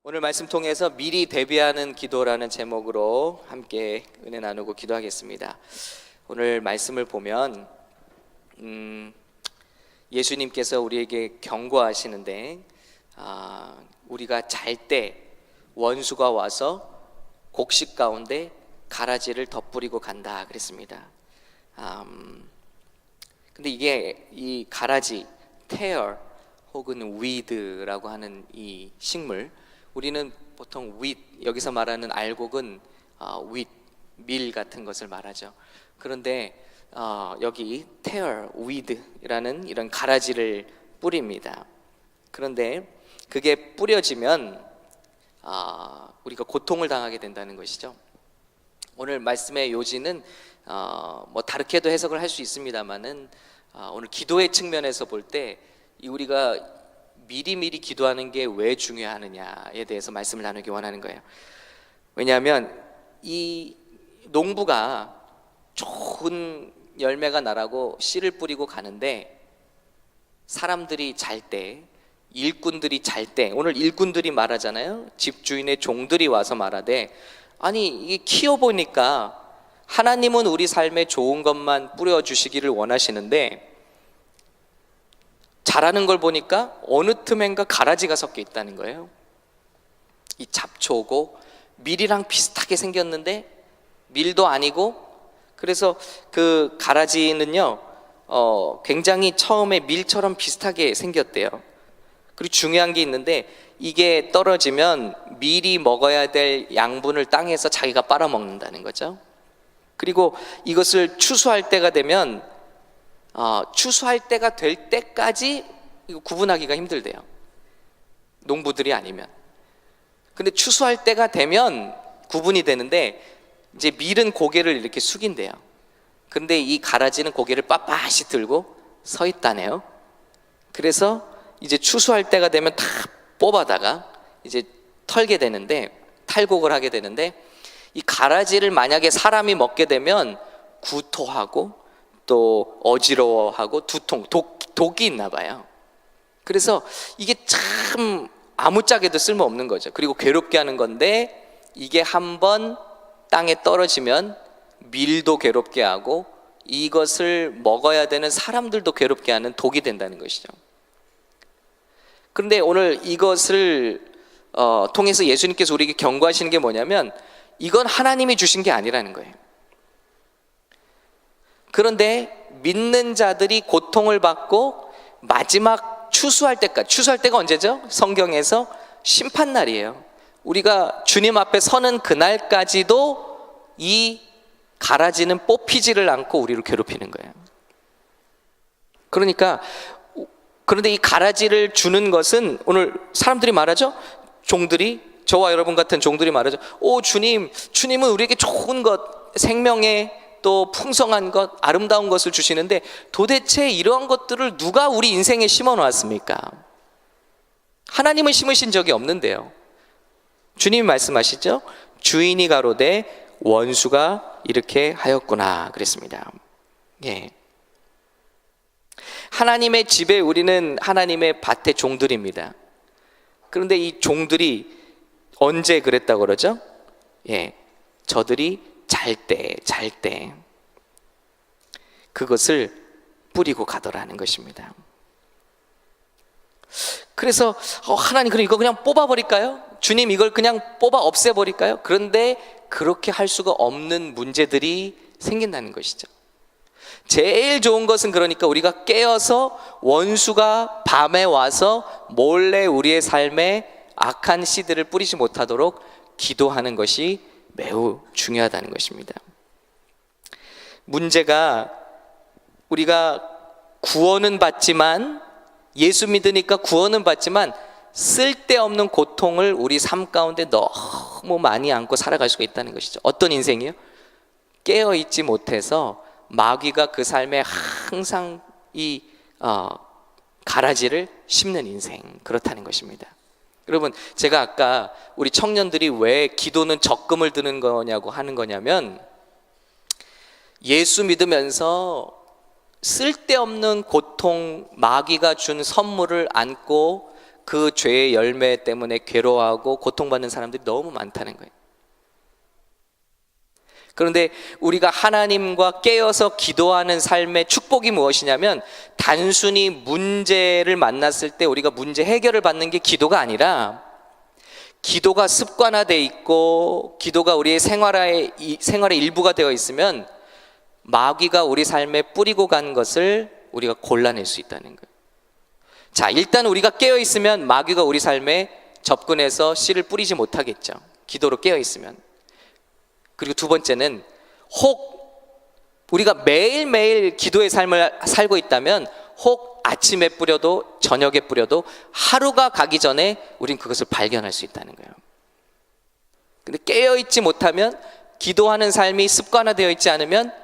오늘 말씀 통해서 미리 대비하는 기도라는 제목으로 함께 은혜 나누고 기도하겠습니다. 오늘 말씀을 보면 예수님께서 우리에게 경고하시는데 우리가 잘 때 원수가 와서 곡식 가운데 가라지를 덧뿌리고 간다 그랬습니다. 근데 이게 이 가라지, tear 혹은 weed라고 하는 이 식물, 우리는 보통 wheat, 여기서 말하는 알곡은 wheat, 밀 같은 것을 말하죠. 그런데 여기 tear, weed라는 이런 가라지를 뿌립니다. 그런데 그게 뿌려지면 우리가 고통을 당하게 된다는 것이죠. 오늘 말씀의 요지는 뭐 다르게도 해석을 할 수 있습니다만은 오늘 기도의 측면에서 볼 때 우리가 미리미리 기도하는 게 왜 중요하느냐에 대해서 말씀을 나누기 원하는 거예요. 왜냐하면 이 농부가 좋은 열매가 나라고 씨를 뿌리고 가는데 사람들이 잘 때, 일꾼들이 잘 때, 오늘 일꾼들이 말하잖아요. 집주인의 종들이 와서 말하되, 아니 이게 키워보니까 하나님은 우리 삶에 좋은 것만 뿌려주시기를 원하시는데 자라는 걸 보니까 어느 틈엔가 가라지가 섞여 있다는 거예요. 이 잡초고 밀이랑 비슷하게 생겼는데 밀도 아니고, 그래서 그 가라지는요 굉장히 처음에 밀처럼 비슷하게 생겼대요. 그리고 중요한 게 있는데 이게 떨어지면 밀이 먹어야 될 양분을 땅에서 자기가 빨아먹는다는 거죠. 그리고 이것을 추수할 때가 되면 추수할 때가 될 때까지 이거 구분하기가 힘들대요, 농부들이 아니면. 근데 추수할 때가 되면 구분이 되는데 이제 밀은 고개를 이렇게 숙인대요. 근데 이 가라지는 고개를 빳빳이 들고 서 있다네요. 그래서 이제 추수할 때가 되면 다 뽑아다가 이제 털게 되는데, 탈곡을 하게 되는데, 이 가라지를 만약에 사람이 먹게 되면 구토하고 또 어지러워하고 두통, 독이 있나 봐요. 그래서 이게 참 아무짝에도 쓸모없는 거죠. 그리고 괴롭게 하는 건데 이게 한번 땅에 떨어지면 밀도 괴롭게 하고 이것을 먹어야 되는 사람들도 괴롭게 하는 독이 된다는 것이죠. 그런데 오늘 이것을 통해서 예수님께서 우리에게 경고하시는 게 뭐냐면 이건 하나님이 주신 게 아니라는 거예요. 그런데 믿는 자들이 고통을 받고 마지막 추수할 때까지, 추수할 때가 언제죠? 성경에서 심판날이에요. 우리가 주님 앞에 서는 그날까지도 이 가라지는 뽑히지를 않고 우리를 괴롭히는 거예요. 그런데 이 가라지를 주는 것은 오늘 사람들이 말하죠. 종들이, 저와 여러분 같은 종들이 말하죠. 주님은 우리에게 좋은 것, 생명의 또 풍성한 것, 아름다운 것을 주시는데 도대체 이러한 것들을 누가 우리 인생에 심어 놓았습니까? 하나님은 심으신 적이 없는데요. 주님이 말씀하시죠. 주인이 가로되 원수가 이렇게 하였구나 그랬습니다. 예. 하나님의 집에 우리는 하나님의 밭의 종들입니다. 그런데 이 종들이 언제 그랬다고 그러죠? 예, 저들이 잘 때 그것을 뿌리고 가더라는 것입니다. 그래서 하나님, 그럼 이거 그냥 뽑아버릴까요? 주님, 이걸 그냥 뽑아 없애버릴까요? 그런데 그렇게 할 수가 없는 문제들이 생긴다는 것이죠. 제일 좋은 것은 그러니까 우리가 깨어서 원수가 밤에 와서 몰래 우리의 삶에 악한 씨들을 뿌리지 못하도록 기도하는 것이 매우 중요하다는 것입니다. 문제가 우리가 구원은 받지만, 예수 믿으니까 구원은 받지만 쓸데없는 고통을 우리 삶 가운데 너무 많이 안고 살아갈 수가 있다는 것이죠. 어떤 인생이요? 깨어있지 못해서 마귀가 그 삶에 항상 이 가라지를 심는 인생, 그렇다는 것입니다. 여러분, 제가 아까 우리 청년들이 왜 기도는 적금을 드는 거냐고 하는 거냐면, 예수 믿으면서 쓸데없는 고통, 마귀가 준 선물을 안고 그 죄의 열매 때문에 괴로워하고 고통받는 사람들이 너무 많다는 거예요. 그런데 우리가 하나님과 깨어서 기도하는 삶의 축복이 무엇이냐면, 단순히 문제를 만났을 때 우리가 문제 해결을 받는 게 기도가 아니라, 기도가 습관화되어 있고 기도가 우리의 생활의 일부가 되어 있으면 마귀가 우리 삶에 뿌리고 간 것을 우리가 골라낼 수 있다는 거예요. 자, 일단 우리가 깨어 있으면 마귀가 우리 삶에 접근해서 씨를 뿌리지 못하겠죠. 기도로 깨어 있으면. 그리고 두 번째는, 혹 우리가 매일매일 기도의 삶을 살고 있다면 혹 아침에 뿌려도 저녁에 뿌려도 하루가 가기 전에 우린 그것을 발견할 수 있다는 거예요. 근데 깨어있지 못하면, 기도하는 삶이 습관화되어 있지 않으면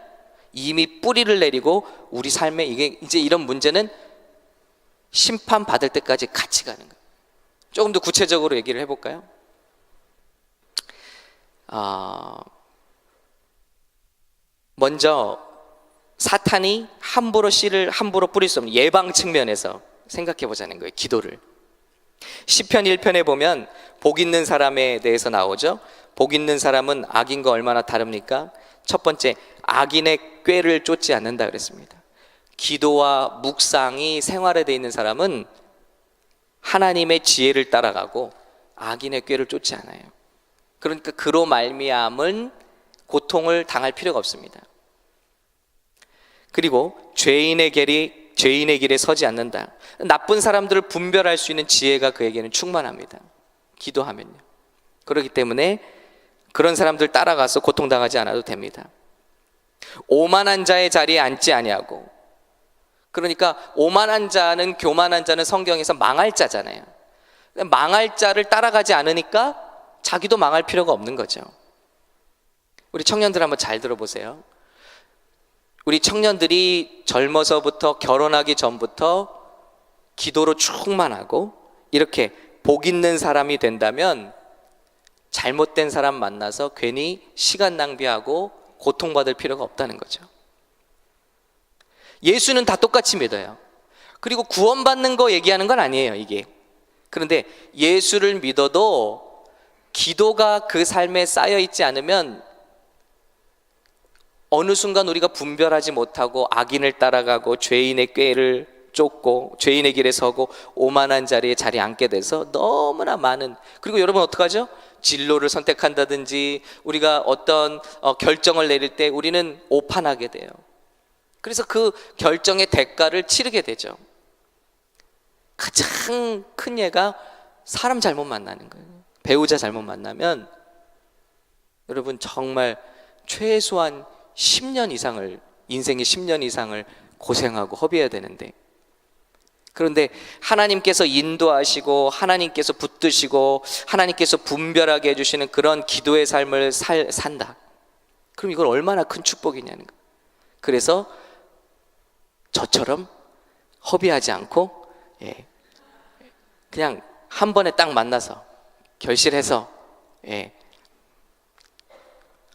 이미 뿌리를 내리고 우리 삶에 이제 이런 문제는 심판받을 때까지 같이 가는 거예요. 조금 더 구체적으로 얘기를 해볼까요? 먼저 사탄이 함부로 씨를 함부로 뿌릴 수 없는 예방 측면에서 생각해 보자는 거예요. 기도를. 시편 1편에 보면 복 있는 사람에 대해서 나오죠. 복 있는 사람은 악인과 얼마나 다릅니까? 첫 번째, 악인의 꾀를 쫓지 않는다 그랬습니다. 기도와 묵상이 생활화되어 있는 사람은 하나님의 지혜를 따라가고 악인의 꾀를 쫓지 않아요. 그러니까 그로 말미암은 고통을 당할 필요가 없습니다. 그리고 죄인의 길에 서지 않는다. 나쁜 사람들을 분별할 수 있는 지혜가 그에게는 충만합니다. 기도하면요. 그렇기 때문에 그런 사람들 따라가서 고통당하지 않아도 됩니다. 오만한 자의 자리에 앉지 아니하고, 그러니까 오만한 자는, 교만한 자는 성경에서 망할 자잖아요. 망할 자를 따라가지 않으니까 자기도 망할 필요가 없는 거죠. 우리 청년들 한번 잘 들어보세요. 우리 청년들이 젊어서부터, 결혼하기 전부터 기도로 충만하고 이렇게 복 있는 사람이 된다면 잘못된 사람 만나서 괜히 시간 낭비하고 고통받을 필요가 없다는 거죠. 예수는 다 똑같이 믿어요. 그리고 구원받는 거 얘기하는 건 아니에요, 이게. 그런데 예수를 믿어도 기도가 그 삶에 쌓여 있지 않으면 어느 순간 우리가 분별하지 못하고 악인을 따라가고 죄인의 꾀를 쫓고 죄인의 길에 서고 오만한 자리에 앉게 돼서 너무나 많은, 그리고 여러분 어떡하죠? 진로를 선택한다든지 우리가 어떤 결정을 내릴 때 우리는 오판하게 돼요. 그래서 그 결정의 대가를 치르게 되죠. 가장 큰 예가 사람 잘못 만나는 거예요. 배우자 잘못 만나면 여러분 정말 최소한 10년 이상을, 인생의 10년 이상을 고생하고 허비해야 되는데, 그런데 하나님께서 인도하시고 하나님께서 붙드시고 하나님께서 분별하게 해주시는 그런 기도의 삶을 산다. 그럼 이건 얼마나 큰 축복이냐는 거예요. 그래서 저처럼 허비하지 않고 그냥 한 번에 딱 만나서 결실해서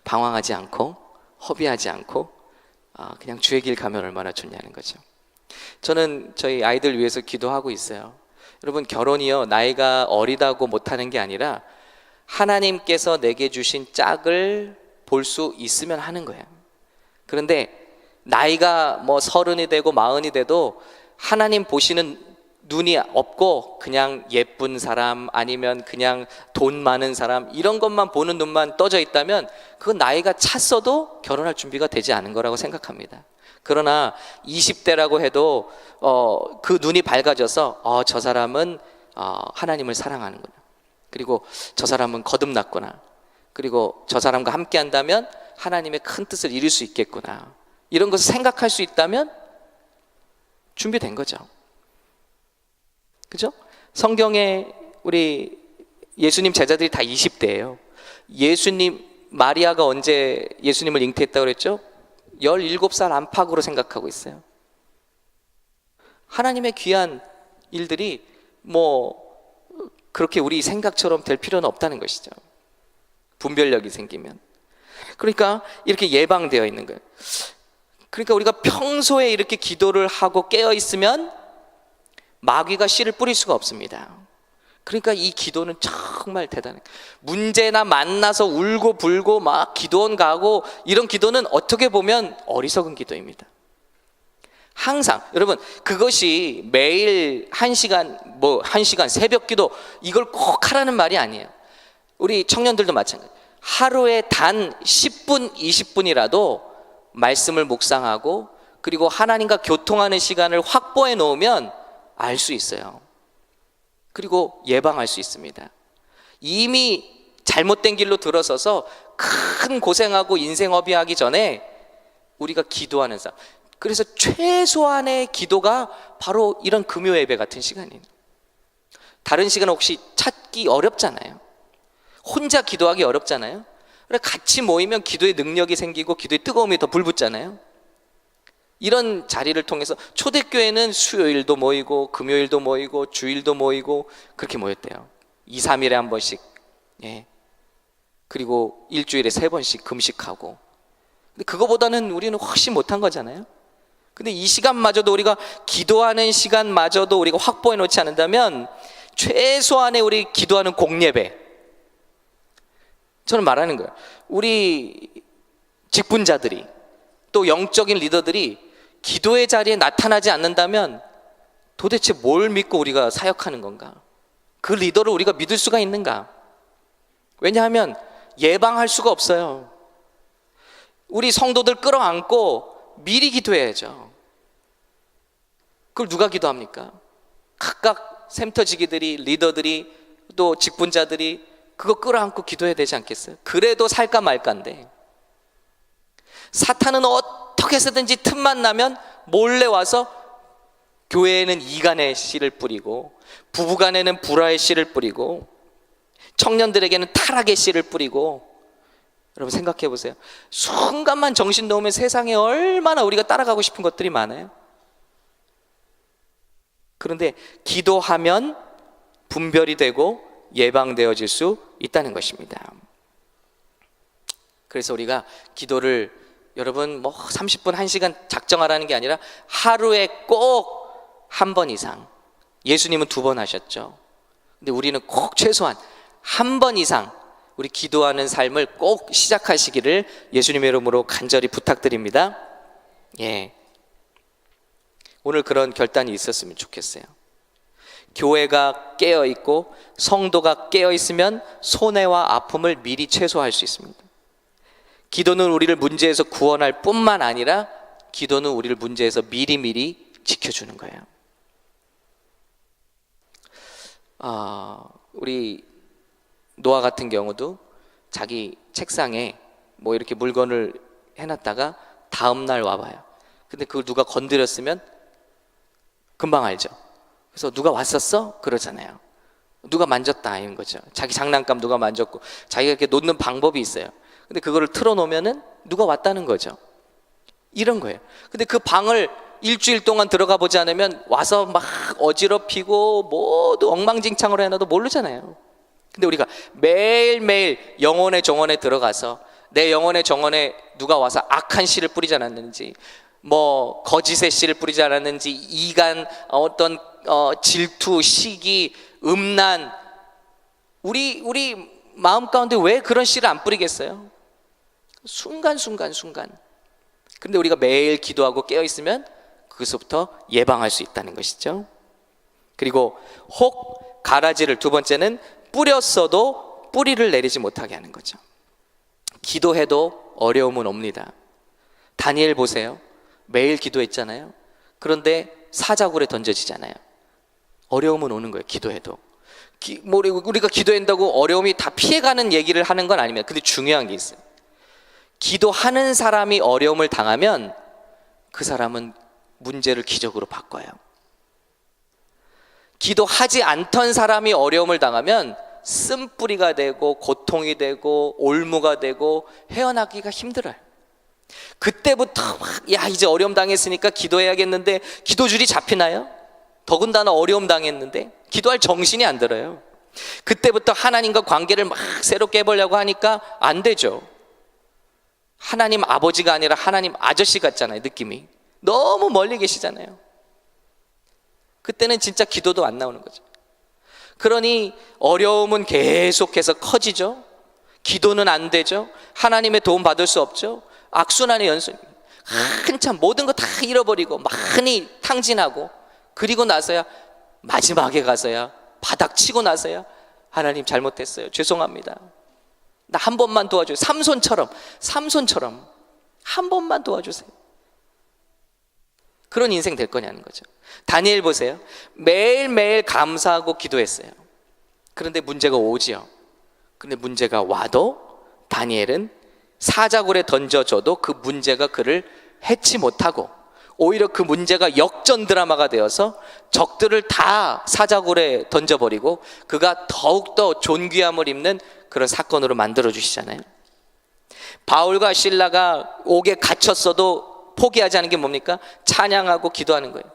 방황하지 않고 허비하지 않고 그냥 주의 길 가면 얼마나 좋냐는 거죠. 저는 저희 아이들 위해서 기도하고 있어요. 여러분, 결혼이요, 나이가 어리다고 못하는 게 아니라 하나님께서 내게 주신 짝을 볼 수 있으면 하는 거예요. 그런데 나이가 뭐 30이 되고 40이 돼도 하나님 보시는 눈이 없고 그냥 예쁜 사람 아니면 그냥 돈 많은 사람 이런 것만 보는 눈만 떠져 있다면 그건 나이가 찼어도 결혼할 준비가 되지 않은 거라고 생각합니다. 그러나 20대라고 해도 그 눈이 밝아져서 저 사람은 하나님을 사랑하는구나, 그리고 저 사람은 거듭났구나, 그리고 저 사람과 함께 한다면 하나님의 큰 뜻을 이룰 수 있겠구나, 이런 것을 생각할 수 있다면 준비된 거죠. 그죠? 성경에 우리 예수님 제자들이 다 20대예요. 예수님, 마리아가 언제 예수님을 잉태했다고 그랬죠? 17살 안팎으로 생각하고 있어요. 하나님의 귀한 일들이 뭐 그렇게 우리 생각처럼 될 필요는 없다는 것이죠. 분별력이 생기면. 그러니까 이렇게 예방되어 있는 거예요. 그러니까 우리가 평소에 이렇게 기도를 하고 깨어 있으면 마귀가 씨를 뿌릴 수가 없습니다. 그러니까 이 기도는 정말 대단해. 문제나 만나서 울고 불고 막 기도원 가고 이런 기도는 어떻게 보면 어리석은 기도입니다. 항상 여러분, 그것이 매일 1시간 뭐 1시간 새벽 기도 이걸 꼭 하라는 말이 아니에요. 우리 청년들도 마찬가지. 하루에 단 10분 20분이라도 말씀을 묵상하고 그리고 하나님과 교통하는 시간을 확보해 놓으면 알 수 있어요. 그리고 예방할 수 있습니다. 이미 잘못된 길로 들어서서 큰 고생하고 인생 허비하기 전에 우리가 기도하는 삶. 그래서 최소한의 기도가 바로 이런 금요 예배 같은 시간이에요. 다른 시간 혹시 찾기 어렵잖아요. 혼자 기도하기 어렵잖아요. 그래 같이 모이면 기도의 능력이 생기고 기도의 뜨거움이 더 불붙잖아요. 이런 자리를 통해서 초대교회는 수요일도 모이고 금요일도 모이고 주일도 모이고 그렇게 모였대요. 2, 3일에 한 번씩. 예. 그리고 일주일에 3번씩 금식하고. 근데 그거보다는 우리는 훨씬 못한 거잖아요. 근데 이 시간마저도 우리가 기도하는 시간마저도 우리가 확보해 놓지 않는다면 최소한의 우리 기도하는 공예배, 저는 말하는 거예요. 우리 직분자들이 또 영적인 리더들이 기도의 자리에 나타나지 않는다면 도대체 뭘 믿고 우리가 사역하는 건가? 그 리더를 우리가 믿을 수가 있는가? 왜냐하면 예방할 수가 없어요. 우리 성도들 끌어안고 미리 기도해야죠. 그걸 누가 기도합니까? 각각 샘터지기들이, 리더들이, 또 직분자들이 그거 끌어안고 기도해야 되지 않겠어요? 그래도 살까 말까인데 사탄은 어떻게 해서든지 틈만 나면 몰래 와서 교회에는 이간의 씨를 뿌리고 부부간에는 불화의 씨를 뿌리고 청년들에게는 타락의 씨를 뿌리고, 여러분 생각해 보세요. 순간만 정신 놓으면 세상에 얼마나 우리가 따라가고 싶은 것들이 많아요. 그런데 기도하면 분별이 되고 예방되어질 수 있다는 것입니다. 그래서 우리가 기도를 여러분 뭐 30분 1시간 작정하라는 게 아니라 하루에 꼭 한 번 이상, 예수님은 2번 하셨죠. 근데 우리는 꼭 최소한 한 번 이상 우리 기도하는 삶을 꼭 시작하시기를 예수님의 이름으로 간절히 부탁드립니다. 예. 오늘 그런 결단이 있었으면 좋겠어요. 교회가 깨어있고 성도가 깨어있으면 손해와 아픔을 미리 최소화할 수 있습니다. 기도는 우리를 문제에서 구원할 뿐만 아니라 기도는 우리를 문제에서 미리미리 지켜주는 거예요. 우리 노아 같은 경우도 자기 책상에 뭐 이렇게 물건을 해놨다가 다음날 와봐요. 근데 그걸 누가 건드렸으면 금방 알죠. 그래서 누가 왔었어? 그러잖아요. 누가 만졌다 이런 거죠. 자기 장난감 누가 만졌고 자기가 이렇게 놓는 방법이 있어요. 근데 그거를 틀어놓으면은 누가 왔다는 거죠. 이런 거예요. 근데 그 방을 일주일 동안 들어가 보지 않으면 와서 막 어지럽히고 모두 엉망진창으로 해놔도 모르잖아요. 근데 우리가 매일매일 영혼의 정원에 들어가서 내 영혼의 정원에 누가 와서 악한 씨를 뿌리지 않았는지, 뭐 거짓의 씨를 뿌리지 않았는지, 이간, 어떤 질투, 시기, 음란, 우리 마음 가운데 왜 그런 씨를 안 뿌리겠어요? 순간순간. 그런데 우리가 매일 기도하고 깨어있으면 그것부터 예방할 수 있다는 것이죠. 그리고 혹 가라지를, 두 번째는 뿌렸어도 뿌리를 내리지 못하게 하는 거죠. 기도해도 어려움은 옵니다. 다니엘 보세요. 매일 기도했잖아요. 그런데 사자굴에 던져지잖아요. 어려움은 오는 거예요. 기도해도. 우리가 기도한다고 어려움이 다 피해가는 얘기를 하는 건 아닙니다. 근데 중요한 게 있어요. 기도하는 사람이 어려움을 당하면 그 사람은 문제를 기적으로 바꿔요. 기도하지 않던 사람이 어려움을 당하면 쓴뿌리가 되고 고통이 되고 올무가 되고 헤어나기가 힘들어요. 그때부터 야 이제 어려움 당했으니까 기도해야겠는데 기도줄이 잡히나요? 더군다나 어려움 당했는데 기도할 정신이 안 들어요. 그때부터 하나님과 관계를 막 새롭게 해보려고 하니까 안 되죠. 하나님 아버지가 아니라 하나님 아저씨 같잖아요. 느낌이 너무 멀리 계시잖아요. 그때는 진짜 기도도 안 나오는 거죠. 그러니 어려움은 계속해서 커지죠. 기도는 안 되죠. 하나님의 도움 받을 수 없죠. 악순환의 연속. 한참 모든 거 다 잃어버리고 많이 탕진하고, 그리고 나서야 마지막에 가서야 바닥 치고 나서야 하나님 잘못했어요, 죄송합니다, 나 한 번만 도와줘요. 삼손처럼 한 번만 도와주세요. 그런 인생 될 거냐는 거죠. 다니엘 보세요. 매일매일 감사하고 기도했어요. 그런데 문제가 오지요. 근데 문제가 와도 다니엘은 사자굴에 던져줘도 그 문제가 그를 해치 못하고, 오히려 그 문제가 역전 드라마가 되어서 적들을 다 사자굴에 던져버리고 그가 더욱더 존귀함을 입는 그런 사건으로 만들어 주시잖아요. 바울과 실라가 옥에 갇혔어도 포기하지 않은 게 뭡니까? 찬양하고 기도하는 거예요.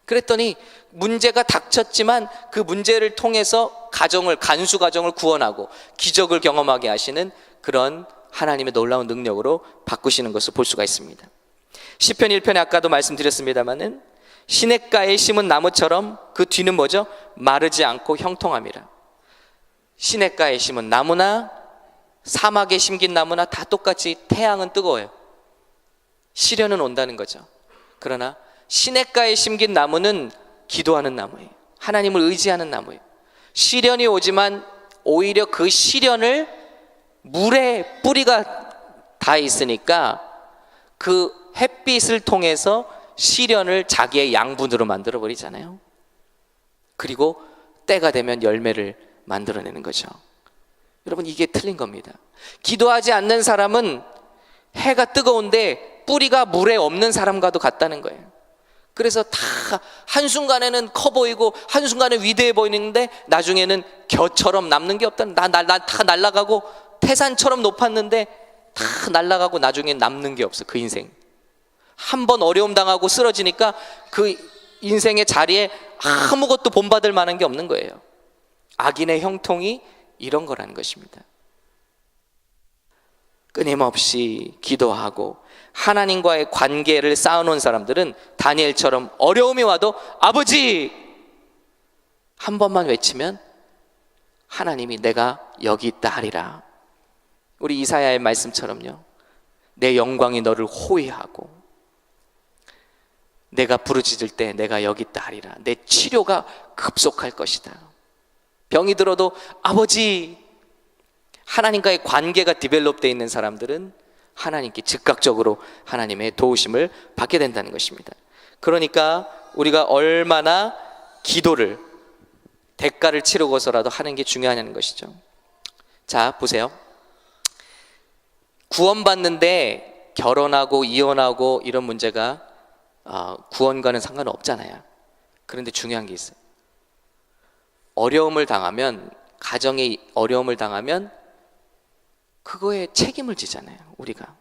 그랬더니 문제가 닥쳤지만 그 문제를 통해서 간수 가정을 구원하고 기적을 경험하게 하시는 그런 하나님의 놀라운 능력으로 바꾸시는 것을 볼 수가 있습니다. 시편 1편에 아까도 말씀드렸습니다마는 시냇가에 심은 나무처럼 그 뒤는 뭐죠? 마르지 않고 형통함이라. 시냇가에 심은 나무나 사막에 심긴 나무나 다 똑같이 태양은 뜨거워요. 시련은 온다는 거죠. 그러나 시냇가에 심긴 나무는 기도하는 나무예요. 하나님을 의지하는 나무예요. 시련이 오지만 오히려 그 시련을 물에 뿌리가 다 있으니까 그 햇빛을 통해서 시련을 자기의 양분으로 만들어 버리잖아요. 그리고 때가 되면 열매를 만들어내는 거죠. 여러분, 이게 틀린 겁니다. 기도하지 않는 사람은 해가 뜨거운데 뿌리가 물에 없는 사람과도 같다는 거예요. 그래서 다 한순간에는 커 보이고 한순간에 위대해 보이는데 나중에는 겨처럼 남는 게 없다는, 다 날아가고 태산처럼 높았는데 다 날아가고 나중에 남는 게 없어. 그 인생 한 번 어려움 당하고 쓰러지니까 그 인생의 자리에 아무것도 본받을 만한 게 없는 거예요. 악인의 형통이 이런 거라는 것입니다. 끊임없이 기도하고 하나님과의 관계를 쌓아놓은 사람들은 다니엘처럼 어려움이 와도 아버지 한 번만 외치면 하나님이 내가 여기 있다 하리라. 우리 이사야의 말씀처럼요, 내 영광이 너를 호위하고 내가 부르짖을 때 내가 여기 있다 하리라. 내 치료가 급속할 것이다. 병이 들어도 아버지, 하나님과의 관계가 디벨롭되어 있는 사람들은 하나님께 즉각적으로 하나님의 도우심을 받게 된다는 것입니다. 그러니까 우리가 얼마나 기도를 대가를 치르고서라도 하는 게 중요하냐는 것이죠. 자, 보세요. 구원받는데 결혼하고 이혼하고 이런 문제가 구원과는 상관없잖아요. 그런데 중요한 게 있어요. 어려움을 당하면, 가정에 어려움을 당하면 그거에 책임을 지잖아요. 우리가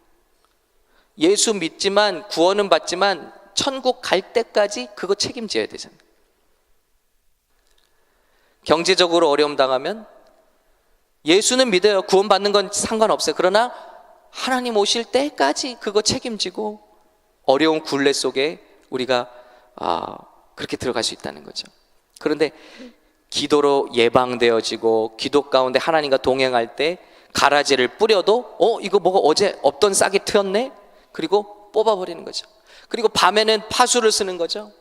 예수 믿지만 구원은 받지만 천국 갈 때까지 그거 책임져야 되잖아요. 경제적으로 어려움 당하면 예수는 믿어요. 구원 받는 건 상관없어요. 그러나 하나님 오실 때까지 그거 책임지고 어려운 굴레 속에 우리가 그렇게 들어갈 수 있다는 거죠. 그런데 기도로 예방되어지고 기도 가운데 하나님과 동행할 때 가라지를 뿌려도 이거 뭐가 어제 없던 싹이 트였네? 그리고 뽑아버리는 거죠. 그리고 밤에는 파수를 쓰는 거죠.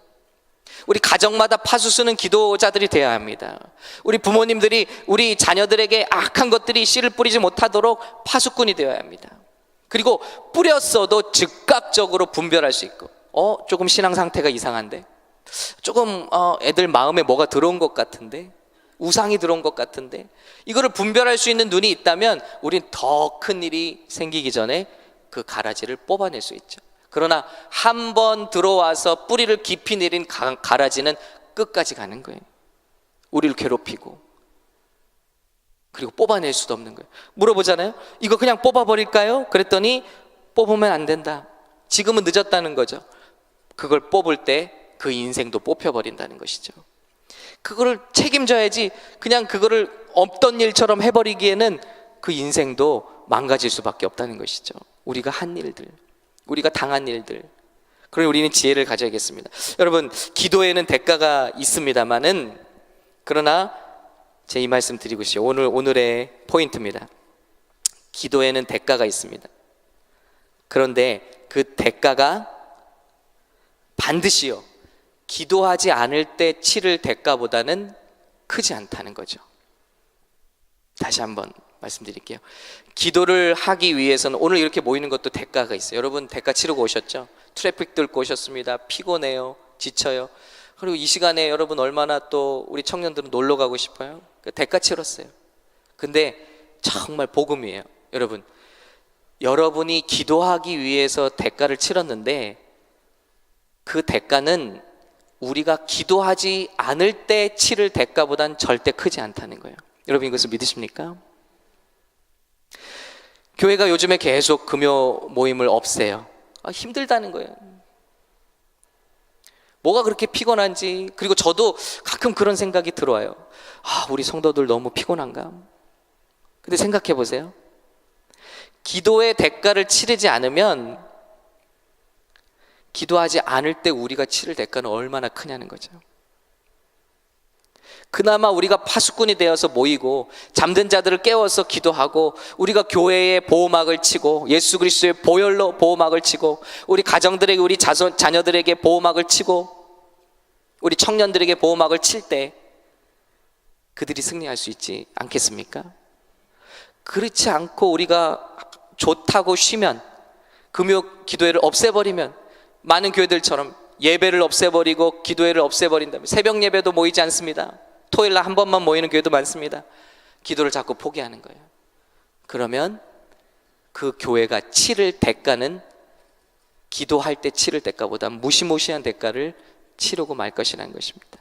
우리 가정마다 파수 쓰는 기도자들이 되어야 합니다. 우리 부모님들이 우리 자녀들에게 악한 것들이 씨를 뿌리지 못하도록 파수꾼이 되어야 합니다. 그리고 뿌렸어도 즉각적으로 분별할 수 있고, 조금 신앙 상태가 이상한데, 조금 애들 마음에 뭐가 들어온 것 같은데, 우상이 들어온 것 같은데, 이거를 분별할 수 있는 눈이 있다면 우린 더 큰 일이 생기기 전에 그 가라지를 뽑아낼 수 있죠. 그러나 한 번 들어와서 뿌리를 깊이 내린 가라지는 끝까지 가는 거예요. 우리를 괴롭히고, 그리고 뽑아낼 수도 없는 거예요. 물어보잖아요. 이거 그냥 뽑아버릴까요? 그랬더니 뽑으면 안 된다. 지금은 늦었다는 거죠. 그걸 뽑을 때 그 인생도 뽑혀버린다는 것이죠. 그거를 책임져야지 그냥 그거를 없던 일처럼 해버리기에는 그 인생도 망가질 수밖에 없다는 것이죠. 우리가 한 일들, 우리가 당한 일들, 그러니 우리는 지혜를 가져야겠습니다. 여러분, 기도에는 대가가 있습니다마는, 그러나 제 이 말씀 드리고 싶어요. 오늘의 포인트입니다. 기도에는 대가가 있습니다. 그런데 그 대가가 반드시요, 기도하지 않을 때 치를 대가보다는 크지 않다는 거죠. 다시 한번 말씀드릴게요. 기도를 하기 위해서는 오늘 이렇게 모이는 것도 대가가 있어요. 여러분 대가 치르고 오셨죠? 트래픽 뚫고 오셨습니다. 피곤해요, 지쳐요. 그리고 이 시간에 여러분 얼마나 또 우리 청년들은 놀러 가고 싶어요. 대가 치렀어요. 근데 정말 복음이에요. 여러분, 여러분이 기도하기 위해서 대가를 치렀는데 그 대가는 우리가 기도하지 않을 때 치를 대가보단 절대 크지 않다는 거예요. 여러분 이것을 믿으십니까? 교회가 요즘에 계속 금요 모임을 없애요. 힘들다는 거예요. 뭐가 그렇게 피곤한지. 그리고 저도 가끔 그런 생각이 들어와요. 우리 성도들 너무 피곤한가? 근데 생각해 보세요. 기도의 대가를 치르지 않으면 기도하지 않을 때 우리가 치를 대가는 얼마나 크냐는 거죠. 그나마 우리가 파수꾼이 되어서 모이고 잠든 자들을 깨워서 기도하고, 우리가 교회에 보호막을 치고 예수 그리스도의 보혈로 보호막을 치고, 우리 가정들에게, 우리 자녀들에게 보호막을 치고, 우리 청년들에게 보호막을 칠 때 그들이 승리할 수 있지 않겠습니까? 그렇지 않고 우리가 좋다고 쉬면, 금요 기도회를 없애버리면, 많은 교회들처럼 예배를 없애버리고 기도회를 없애버린다면, 새벽 예배도 모이지 않습니다. 토요일 날 한 번만 모이는 교회도 많습니다. 기도를 자꾸 포기하는 거예요. 그러면 그 교회가 치를 대가는 기도할 때 치를 대가보다 무시무시한 대가를 치르고 말 것이라는 것입니다.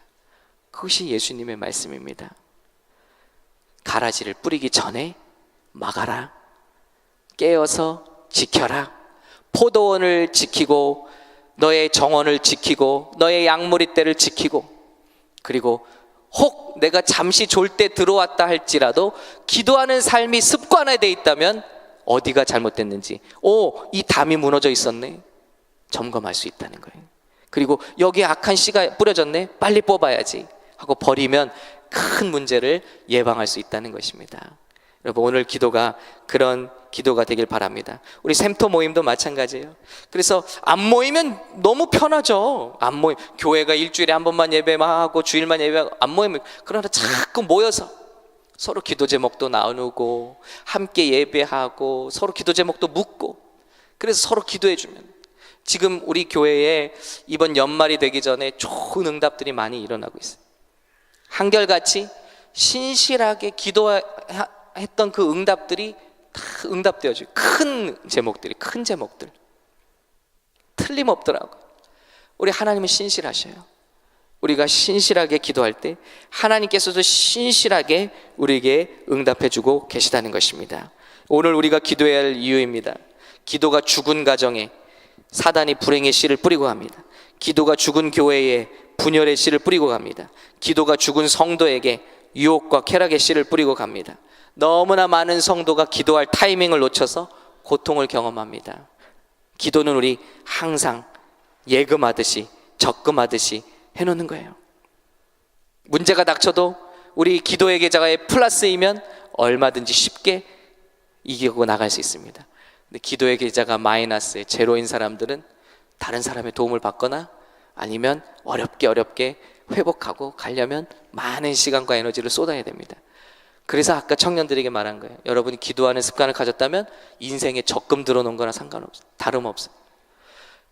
그것이 예수님의 말씀입니다. 가라지를 뿌리기 전에 막아라. 깨어서 지켜라. 포도원을 지키고 너의 정원을 지키고 너의 양머리대를 지키고, 그리고 혹 내가 잠시 졸 때 들어왔다 할지라도 기도하는 삶이 습관화되어 있다면 어디가 잘못됐는지, 이 담이 무너져 있었네, 점검할 수 있다는 거예요. 그리고 여기에 악한 씨가 뿌려졌네, 빨리 뽑아야지 하고 버리면 큰 문제를 예방할 수 있다는 것입니다. 여러분 오늘 기도가 그런 기도가 되길 바랍니다. 우리 샘토 모임도 마찬가지예요. 그래서 안 모이면 너무 편하죠. 안 모임, 교회가 일주일에 한 번만 예배하고 주일만 예배하고 안 모이면, 그러나 자꾸 모여서 서로 기도 제목도 나누고 함께 예배하고 서로 기도 제목도 묻고, 그래서 서로 기도해 주면, 지금 우리 교회에 이번 연말이 되기 전에 좋은 응답들이 많이 일어나고 있어요. 한결같이 신실하게 기도했던 그 응답들이 다 응답되어지고, 큰 제목들 틀림없더라고요. 우리 하나님은 신실하셔요. 우리가 신실하게 기도할 때 하나님께서도 신실하게 우리에게 응답해주고 계시다는 것입니다. 오늘 우리가 기도해야 할 이유입니다. 기도가 죽은 가정에 사단이 불행의 씨를 뿌리고 갑니다. 기도가 죽은 교회에 분열의 씨를 뿌리고 갑니다. 기도가 죽은 성도에게 유혹과 쾌락의 씨를 뿌리고 갑니다. 너무나 많은 성도가 기도할 타이밍을 놓쳐서 고통을 경험합니다. 기도는 우리 항상 예금하듯이 적금하듯이 해놓는 거예요. 문제가 닥쳐도 우리 기도의 계좌에 플러스이면 얼마든지 쉽게 이기고 나갈 수 있습니다. 근데 기도의 계좌가 마이너스에 제로인 사람들은 다른 사람의 도움을 받거나 아니면 어렵게 회복하고 가려면 많은 시간과 에너지를 쏟아야 됩니다. 그래서 아까 청년들에게 말한 거예요. 여러분이 기도하는 습관을 가졌다면 인생에 적금 들어놓은 거나 상관없어요. 다름없어요.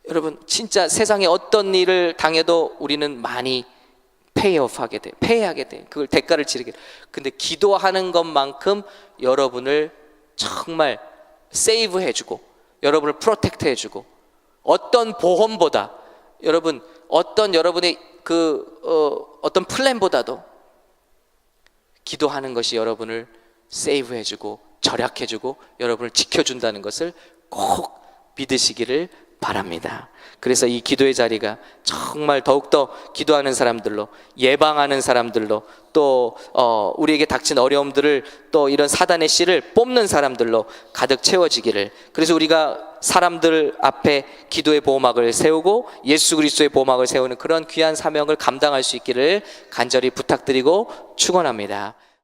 여러분 진짜 세상에 어떤 일을 당해도 우리는 많이 페이하게 돼. 그걸 대가를 치르게 돼. 근데 기도하는 것만큼 여러분을 정말 세이브 해주고 여러분을 프로텍트 해주고, 어떤 보험보다, 여러분 어떤 여러분의 어떤 플랜보다도 기도하는 것이 여러분을 세이브 해주고 절약해주고 여러분을 지켜준다는 것을 꼭 믿으시기를 바랍니다. 그래서 이 기도의 자리가 정말 더욱더 기도하는 사람들로, 예방하는 사람들로, 또 우리에게 닥친 어려움들을 또 이런 사단의 씨를 뽑는 사람들로 가득 채워지기를, 그래서 우리가 사람들 앞에 기도의 보호막을 세우고 예수 그리스도의 보호막을 세우는 그런 귀한 사명을 감당할 수 있기를 간절히 부탁드리고 축원합니다.